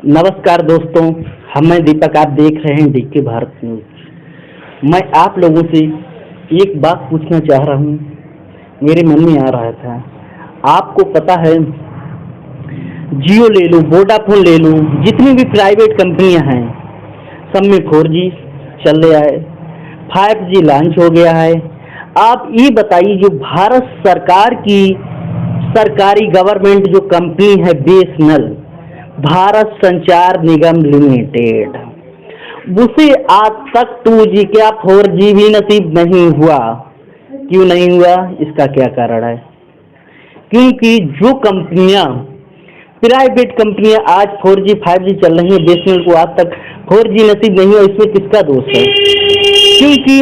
नमस्कार दोस्तों, मैं दीपक, आप देख रहे हैं डीके भारत न्यूज। मैं आप लोगों से एक बात पूछना चाह रहा हूँ, मेरे मन में आ रहा था। आपको पता है, जियो ले लो, वोडाफोन ले लो, जितनी भी प्राइवेट कंपनियां हैं सब में 4G चल रहा है, 5G लॉन्च हो गया है। आप ये बताइए, जो भारत सरकार की सरकारी गवर्नमेंट जो कंपनी है बीएसएनएल, भारत संचार निगम लिमिटेड, उसे आज तक 2G क्या 4G भी नसीब नहीं हुआ। क्यों नहीं हुआ? इसका क्या कारण है? क्योंकि जो कंपनियां प्राइवेट कंपनियां आज 4G 5G चल रही है, बीएसएनएल को आज तक 4G नसीब नहीं हुआ। इसमें किसका दोष है? क्योंकि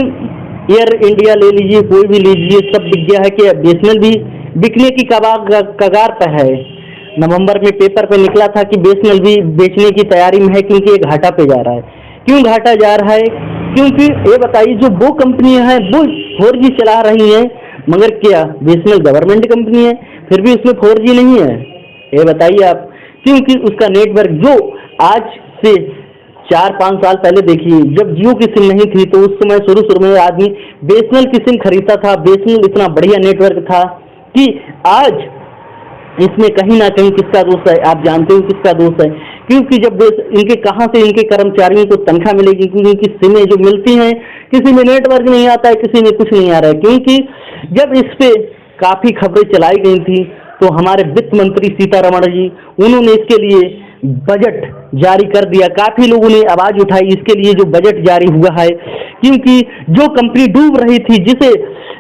एयर इंडिया ले लीजिए, कोई भी लीजिए, सब दिख गया है कि बीएसएनएल भी बिकने की कगार पर है। नवंबर में पेपर पे निकला था कि बीएसएनएल भी बेचने की तैयारी में है, क्योंकि ये घाटा पे जा रहा है। क्यों घाटा जा रहा है? क्योंकि ये बताइए, जो वो कंपनियां हैं वो 4G चला रही हैं, मगर क्या बीएसएनएल गवर्नमेंट कंपनी है, फिर भी उसमें 4G नहीं है? ये बताइए आप। क्योंकि उसका नेटवर्क जो आज से 4-5 साल पहले देखिए, जब जियो की सिम नहीं थी तो उस समय शुरू में आदमी बीएसएनएल की सिम खरीदता था। बीएसएनएल इतना बढ़िया नेटवर्क था कि आज इसमें कहीं ना कहीं किसका दोष है? आप जानते हो किसका दोष है? क्योंकि जब इनके कहां से इनके कर्मचारियों को तनख्वाह मिलेगी? क्योंकि सिमें जो मिलती हैं, किसी में नेटवर्क नहीं आता है, किसी में कुछ नहीं आ रहा है। क्योंकि जब इस पे काफी खबरें चलाई गई थी तो हमारे वित्त मंत्री सीतारमण जी, उन्होंने इसके लिए बजट जारी कर दिया। काफी लोगों ने आवाज उठाई इसके लिए, जो बजट जारी हुआ है। क्योंकि जो कंपनी डूब रही थी, जिसे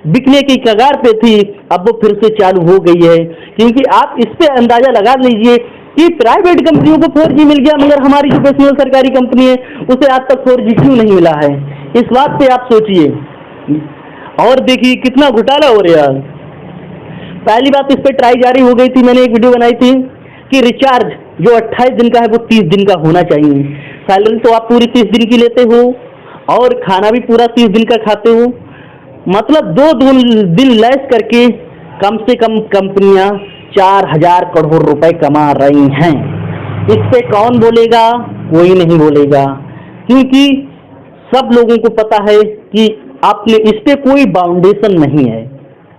बिकने की कगार पे थी, अब वो फिर से चालू हो गई है। क्योंकि आप इस पे अंदाजा लगा लीजिए कि प्राइवेट कंपनियों को 4G मिल गया, मगर हमारी जो बीएसएनएल सरकारी कंपनी है उसे आज तक 4G क्यों नहीं मिला है? इस बात पे आप सोचिए। और देखिए कितना घोटाला हो रहा है। पहली बात, इस पे ट्राई जारी हो गई थी, मैंने एक वीडियो बनाई थी कि रिचार्ज जो 28 दिन का है वो 30 दिन का होना चाहिए। सैलरी तो आप पूरी 30 दिन की लेते हो और खाना भी पूरा 30 दिन का खाते हो, मतलब 2 दिन लेस करके कम से कम कंपनियां 4000 करोड़ रुपए कमा रही हैं। इस पे कौन बोलेगा? कोई नहीं बोलेगा, क्योंकि सब लोगों को पता है कि आपने इस पे कोई बाउंडेशन नहीं है।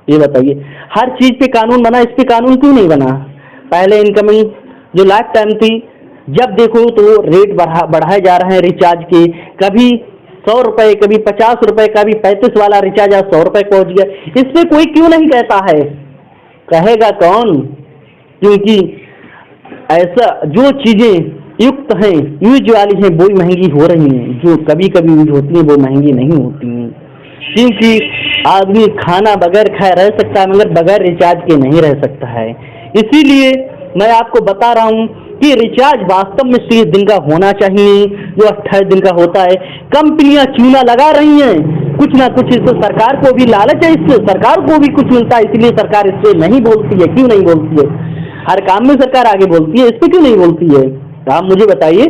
ये बताइए, हर चीज पे कानून बना, इस पे कानून क्यों नहीं बना? पहले इनकमिंग जो लाइफ टाइम थी, जब देखो तो रेट बढ़ाए जा रहे हैं रिचार्ज के। कभी 100 रुपए, कभी 50 रुपए, कभी 35 वाला रिचार्ज आज 100 रुपए पहुंच गया। इस पे कोई क्यों नहीं कहता है? कहेगा कौन? क्योंकि ऐसा जो चीजें युक्त हैं, यूज वाली हैं, वो महंगी हो रही हैं। जो कभी कभी यूज होती हैं वो महंगी नहीं होती हैं। क्योंकि आदमी खाना बगैर खाए रह सकता है, मगर बगैर रिचार्ज के नहीं रह सकता है। इसीलिए मैं आपको बता रहा हूं कि रिचार्ज वास्तव में 30 दिन का होना चाहिए, जो 28 दिन का होता है। कंपनियां चूना लगा रही हैं, कुछ ना कुछ। इससे सरकार को भी लालच है, इससे सरकार को भी कुछ मिलता है, इसलिए सरकार इस पे नहीं बोलती है। क्यों नहीं बोलती है? हर काम में सरकार आगे बोलती है, इस पे क्यों नहीं बोलती है? तो आप मुझे बताइए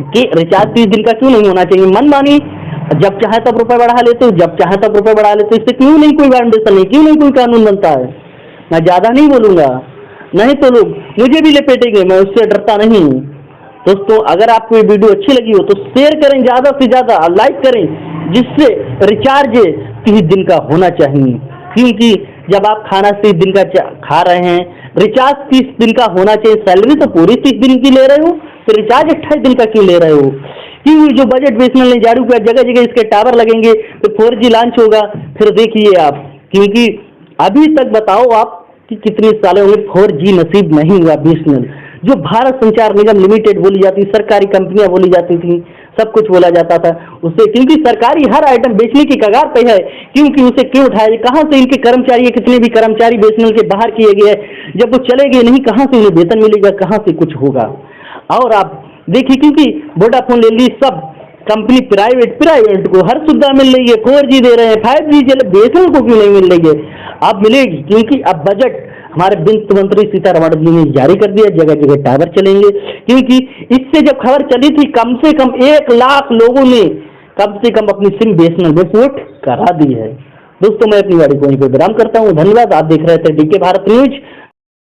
कि रिचार्ज 30 दिन का क्यों नहीं होना चाहिए? मनमानी जब चाहे तब रुपए बढ़ा लेते हो, जब चाहे तब रुपए बढ़ा लेते हो। इससे क्यों नहीं कोई बाउंडेशन नहीं? क्यों नहीं कोई कानून बनता है? मैं ज्यादा नहीं बोलूंगा, नहीं तो लोग मुझे भी लपेटेंगे, मैं उससे डरता नहीं। दोस्तों, अगर आपको ये वीडियो अच्छी लगी हो तो शेयर करें, ज्यादा से ज्यादा लाइक करें, जिससे रिचार्ज 30 दिन का होना चाहिए। क्योंकि जब आप खाना 30 दिन का खा रहे हैं, रिचार्ज 30 दिन का होना चाहिए। सैलरी तो पूरी 30 दिन की ले रहे हो, तो रिचार्ज 28 दिन का क्यों ले रहे हो? क्योंकि जो बजट बीएसएनएल ने जारी किया, जगह जगह इसके टावर लगेंगे, तो 4G लॉन्च होगा, फिर देखिए आप। क्योंकि अभी तक बताओ आप कि कितने सालों में 4G नसीब नहीं हुआ बीएसएनएल। जो भारत संचार निगम लिमिटेड बोली जाती, सरकारी कंपनियां बोली जाती थी, सब कुछ बोला जाता था उससे। क्योंकि सरकारी हर आइटम बेचने की कगार पे है। क्योंकि उसे क्यों उठाया? कहां से इनके कर्मचारी, कितने भी कर्मचारी बीएसएनएल के बाहर किए गए, जब वो चले गए नहीं, कहां से उन्हें वेतन मिलेगा, कहां से कुछ होगा? और आप देखिए, क्योंकि वोडाफोन ले ली, सब कंपनी प्राइवेट को हर सुविधा मिल रही है, 4G दे रहे हैं, 5G चले, बीएसएनएल को क्यों नहीं मिल रही है? अब मिलेगी, क्योंकि अब बजट हमारे वित्त मंत्री सीतारमण जी ने जारी कर दिया, जगह जगह टावर चलेंगे। क्योंकि इससे जब खबर चली थी, कम से कम 1 लाख लोगों ने कम से कम अपनी सिम बीएसएनएल में पोर्ट करा दी है। दोस्तों, मैं अपनी वाणी को यहीं पर विराम करता हूँ। धन्यवाद। आप देख रहे थे डीके भारत न्यूज।